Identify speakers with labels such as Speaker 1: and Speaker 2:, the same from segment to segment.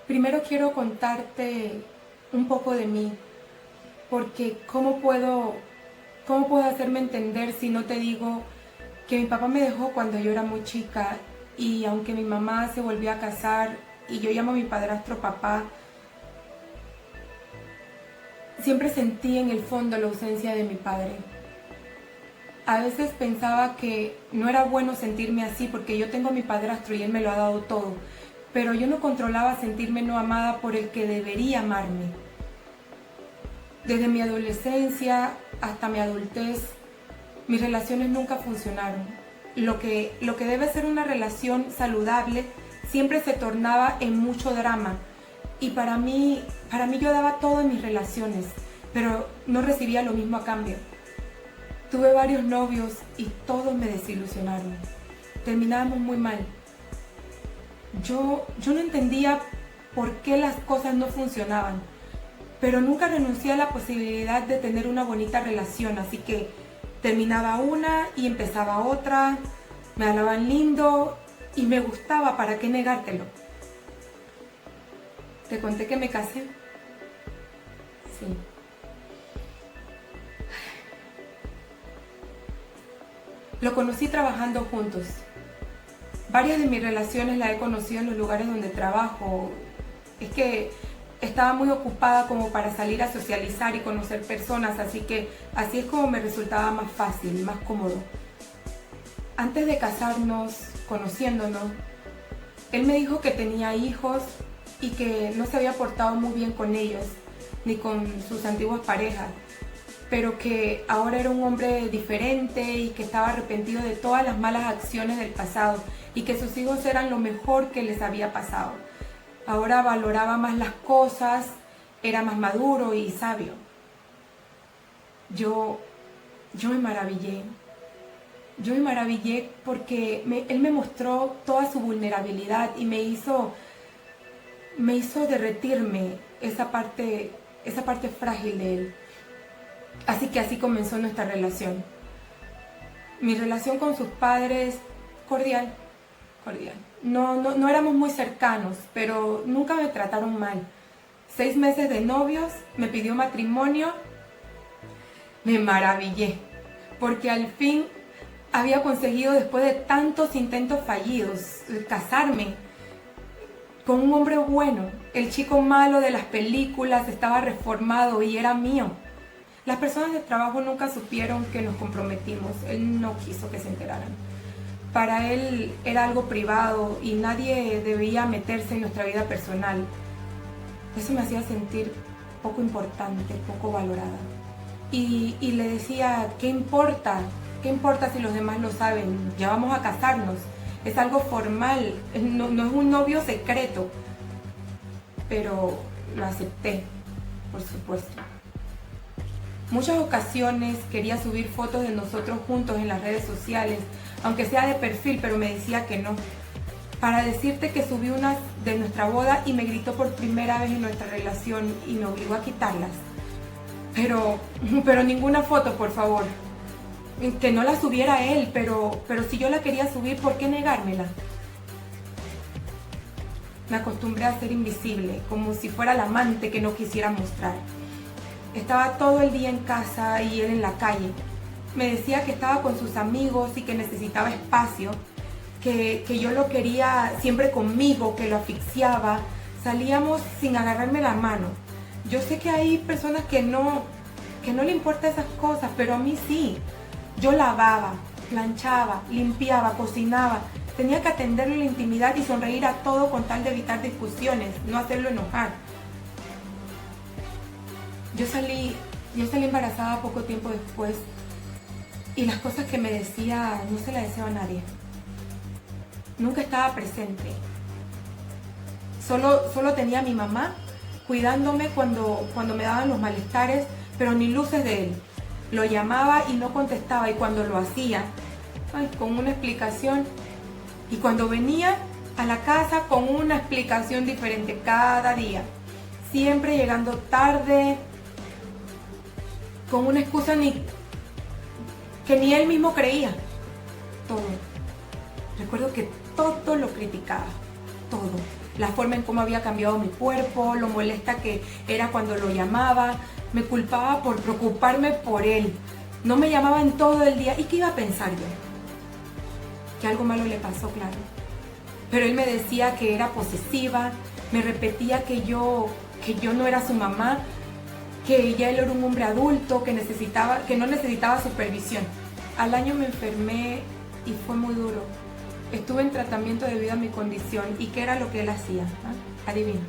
Speaker 1: primero quiero contarte un poco de mí, porque ¿cómo puedo hacerme entender si no te digo que mi papá me dejó cuando yo era muy chica y aunque mi mamá se volvió a casar y yo llamo a mi padrastro papá, siempre sentí en el fondo la ausencia de mi padre. A veces pensaba que no era bueno sentirme así porque yo tengo a mi padrastro y él me lo ha dado todo, pero yo no controlaba sentirme no amada por el que debería amarme. Desde mi adolescencia hasta mi adultez, mis relaciones nunca funcionaron. Lo que debe ser una relación saludable siempre se tornaba en mucho drama. Y para mí yo daba todo en mis relaciones, pero no recibía lo mismo a cambio. Tuve varios novios y todos me desilusionaron. Terminábamos muy mal. Yo no entendía por qué las cosas no funcionaban, pero nunca renuncié a la posibilidad de tener una bonita relación, así que terminaba una y empezaba otra, me hablaban lindo y me gustaba, ¿para qué negártelo? ¿Te conté que me casé? Sí. Lo conocí trabajando juntos. Varias de mis relaciones las he conocido en los lugares donde trabajo. Es que estaba muy ocupada como para salir a socializar y conocer personas, así que así es como me resultaba más fácil, más cómodo. Antes de casarnos, conociéndonos, él me dijo que tenía hijos y que no se había portado muy bien con ellos, ni con sus antiguas parejas, pero que ahora era un hombre diferente y que estaba arrepentido de todas las malas acciones del pasado y que sus hijos eran lo mejor que les había pasado. Ahora valoraba más las cosas, era más maduro y sabio. Yo me maravillé. Yo me maravillé porque él me mostró toda su vulnerabilidad y me hizo derretirme esa parte frágil de él. Así que así comenzó nuestra relación. Mi relación con sus padres, cordial. No éramos muy cercanos, pero nunca me trataron mal. 6 meses de novios, me pidió matrimonio. Me maravillé, porque al fin había conseguido, después de tantos intentos fallidos, casarme con un hombre bueno. El chico malo de las películas estaba reformado y era mío. Las personas de trabajo nunca supieron que nos comprometimos. Él no quiso que se enteraran. Para él era algo privado y nadie debía meterse en nuestra vida personal. Eso me hacía sentir poco importante, poco valorada. Y le decía, ¿qué importa? ¿Qué importa si los demás lo saben? Ya vamos a casarnos. Es algo formal, no es un novio secreto. Pero lo acepté, por supuesto. Muchas ocasiones quería subir fotos de nosotros juntos en las redes sociales, aunque sea de perfil, pero me decía que no. Para decirte que subí unas de nuestra boda y me gritó por primera vez en nuestra relación y me obligó a quitarlas. Pero ninguna foto, por favor. Que no la subiera él, pero si yo la quería subir, ¿por qué negármela? Me acostumbré a ser invisible, como si fuera la amante que no quisiera mostrar. Estaba todo el día en casa y él en la calle. Me decía que estaba con sus amigos y que necesitaba espacio, que yo lo quería siempre conmigo, que lo asfixiaba. Salíamos sin agarrarme la mano. Yo sé que hay personas que no le importan esas cosas, pero a mí sí. Yo lavaba, planchaba, limpiaba, cocinaba. Tenía que atenderle la intimidad y sonreír a todo con tal de evitar discusiones, no hacerlo enojar. Yo salí embarazada poco tiempo después y las cosas que me decía no se las deseo a nadie. Nunca estaba presente. Solo tenía a mi mamá cuidándome cuando me daban los malestares, pero ni luces de él. Lo llamaba y no contestaba, y cuando lo hacía, con una explicación. Y cuando venía a la casa, con una explicación diferente cada día. Siempre llegando tarde, con una excusa que ni él mismo creía. Todo. Recuerdo que todo lo criticaba, todo. La forma en cómo había cambiado mi cuerpo, lo molesta que era cuando lo llamaba, me culpaba por preocuparme por él. No me llamaba en todo el día. ¿Y qué iba a pensar yo? Que algo malo le pasó, claro. Pero él me decía que era posesiva, me repetía que yo no era su mamá, que ya él era un hombre adulto, que no necesitaba supervisión. Al año me enfermé y fue muy duro. Estuve en tratamiento debido a mi condición. ¿Y qué era lo que él hacía? Adivina.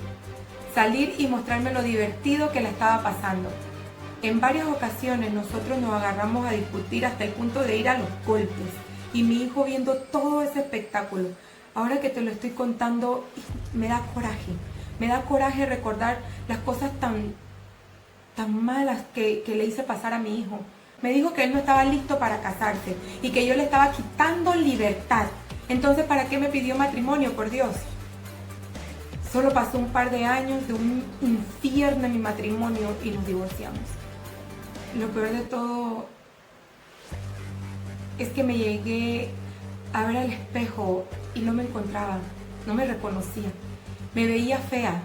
Speaker 1: Salir y mostrarme lo divertido que le estaba pasando. En varias ocasiones nosotros nos agarramos a discutir hasta el punto de ir a los golpes. Y mi hijo viendo todo ese espectáculo. Ahora que te lo estoy contando, me da coraje. Me da coraje recordar las cosas tan malas que le hice pasar a mi hijo. Me dijo que él no estaba listo para casarse y que yo le estaba quitando libertad. Entonces, ¿para qué me pidió matrimonio, por Dios? Solo pasó un par de años de un infierno en mi matrimonio y nos divorciamos. Lo peor de todo es que me llegué a ver al espejo y no me encontraba, no me reconocía. Me veía fea,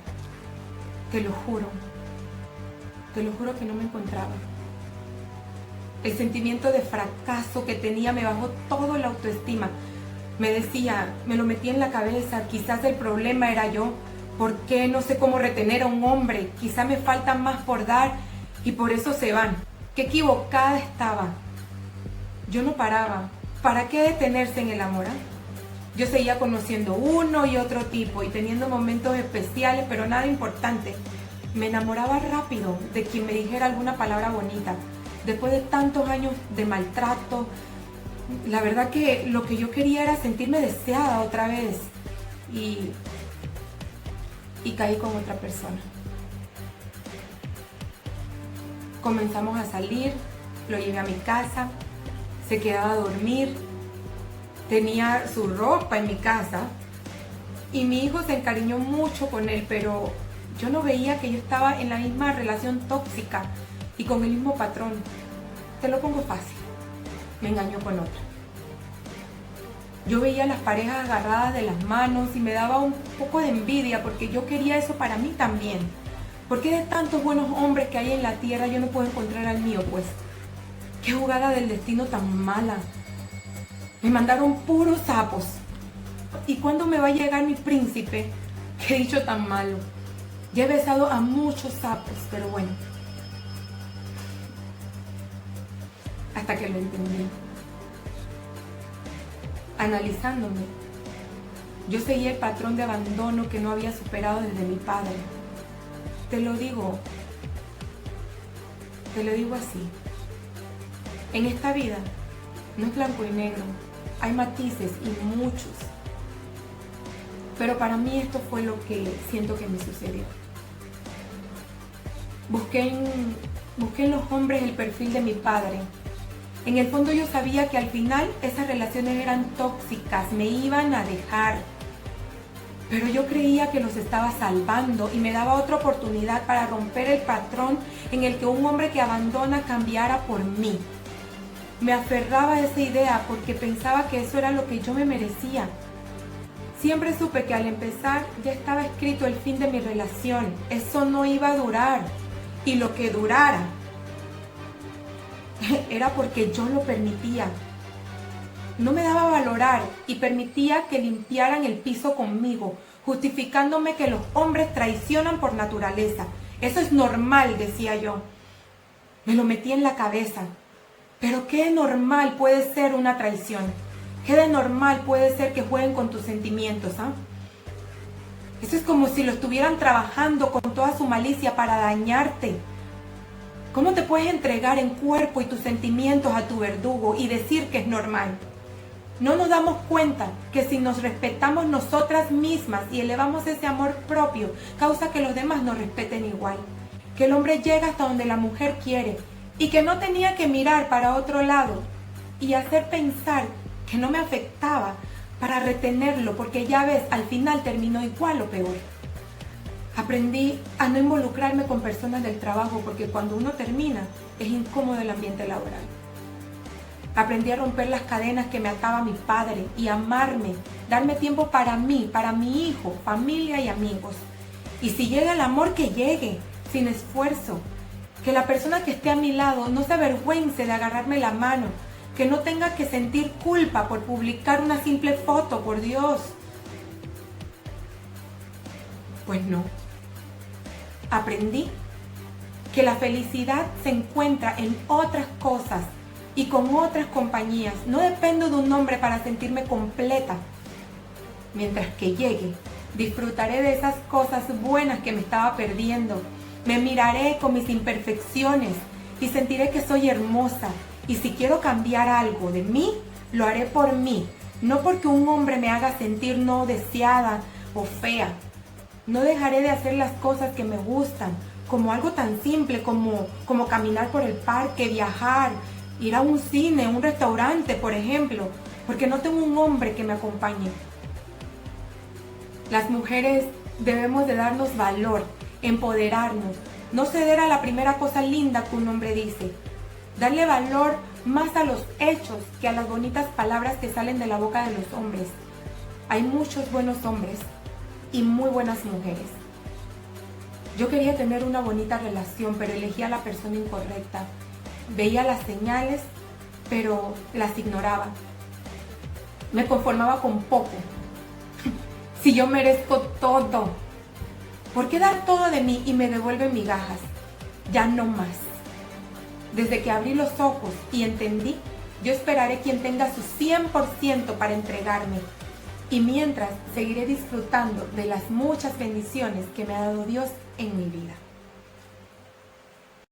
Speaker 1: te lo juro que no me encontraba. El sentimiento de fracaso que tenía me bajó todo la autoestima. Me decía, me lo metí en la cabeza, quizás el problema era yo. ¿Por qué no sé cómo retener a un hombre? Quizás me falta más por dar y por eso se van. Qué equivocada estaba. Yo no paraba. ¿Para qué detenerse en el amor? Yo seguía conociendo uno y otro tipo y teniendo momentos especiales, pero nada importante. Me enamoraba rápido de quien me dijera alguna palabra bonita. Después de tantos años de maltrato, la verdad que lo que yo quería era sentirme deseada otra vez. Y caí con otra persona. Comenzamos a salir, lo llevé a mi casa, se quedaba a dormir, tenía su ropa en mi casa y mi hijo se encariñó mucho con él, pero yo no veía que yo estaba en la misma relación tóxica y con el mismo patrón. Te lo pongo fácil, me engañó con otra. Yo veía las parejas agarradas de las manos y me daba un poco de envidia porque yo quería eso para mí también. ¿Por qué de tantos buenos hombres que hay en la tierra yo no puedo encontrar al mío, pues? Qué jugada del destino tan mala. Me mandaron puros sapos. ¿Y cuándo me va a llegar mi príncipe? Qué dicho tan malo. Ya he besado a muchos sapos, pero bueno. Hasta que lo entendí. Analizándome, yo seguía el patrón de abandono que no había superado desde mi padre. Te lo digo así. En esta vida no es blanco y negro, hay matices y muchos. Pero para mí esto fue lo que siento que me sucedió. Busqué en los hombres el perfil de mi padre. En el fondo yo sabía que al final esas relaciones eran tóxicas, me iban a dejar. Pero yo creía que los estaba salvando y me daba otra oportunidad para romper el patrón en el que un hombre que abandona cambiara por mí. Me aferraba a esa idea porque pensaba que eso era lo que yo me merecía. Siempre supe que al empezar ya estaba escrito el fin de mi relación. Eso no iba a durar. Y lo que durara era porque yo lo permitía. No me daba a valorar y permitía que limpiaran el piso conmigo, justificándome que los hombres traicionan por naturaleza. Eso es normal, decía yo. Me lo metí en la cabeza. Pero ¿qué de normal puede ser una traición? ¿Qué de normal puede ser que jueguen con tus sentimientos? Eso es como si lo estuvieran trabajando con toda su malicia para dañarte. ¿Cómo te puedes entregar en cuerpo y tus sentimientos a tu verdugo y decir que es normal? No nos damos cuenta que si nos respetamos nosotras mismas y elevamos ese amor propio, causa que los demás nos respeten igual. Que el hombre llega hasta donde la mujer quiere y que no tenía que mirar para otro lado y hacer pensar que no me afectaba para retenerlo, porque ya ves, al final terminó igual o peor. Aprendí a no involucrarme con personas del trabajo porque cuando uno termina es incómodo el ambiente laboral. Aprendí a romper las cadenas que me ataba mi padre y amarme, darme tiempo para mí, para mi hijo, familia y amigos. Y si llega el amor, que llegue, sin esfuerzo. Que la persona que esté a mi lado no se avergüence de agarrarme la mano, que no tenga que sentir culpa por publicar una simple foto, por Dios. Pues no. Aprendí que la felicidad se encuentra en otras cosas y con otras compañías. No dependo de un hombre para sentirme completa. Mientras que llegue, disfrutaré de esas cosas buenas que me estaba perdiendo. Me miraré con mis imperfecciones y sentiré que soy hermosa. Y si quiero cambiar algo de mí, lo haré por mí, no porque un hombre me haga sentir no deseada o fea. No dejaré de hacer las cosas que me gustan, como algo tan simple como caminar por el parque, viajar, ir a un cine, un restaurante, por ejemplo, porque no tengo un hombre que me acompañe. Las mujeres debemos de darnos valor, empoderarnos, no ceder a la primera cosa linda que un hombre dice, darle valor más a los hechos que a las bonitas palabras que salen de la boca de los hombres. Hay muchos buenos hombres y muy buenas mujeres. Yo quería tener una bonita relación, pero elegí a la persona incorrecta. Veía las señales, pero las ignoraba. Me conformaba con poco. Si yo merezco todo, ¿por qué dar todo de mí y me devuelven migajas? Ya no más. Desde que abrí los ojos y entendí, yo esperaré quien tenga su 100% para entregarme. Y mientras, seguiré disfrutando de las muchas bendiciones que me ha dado Dios en mi vida.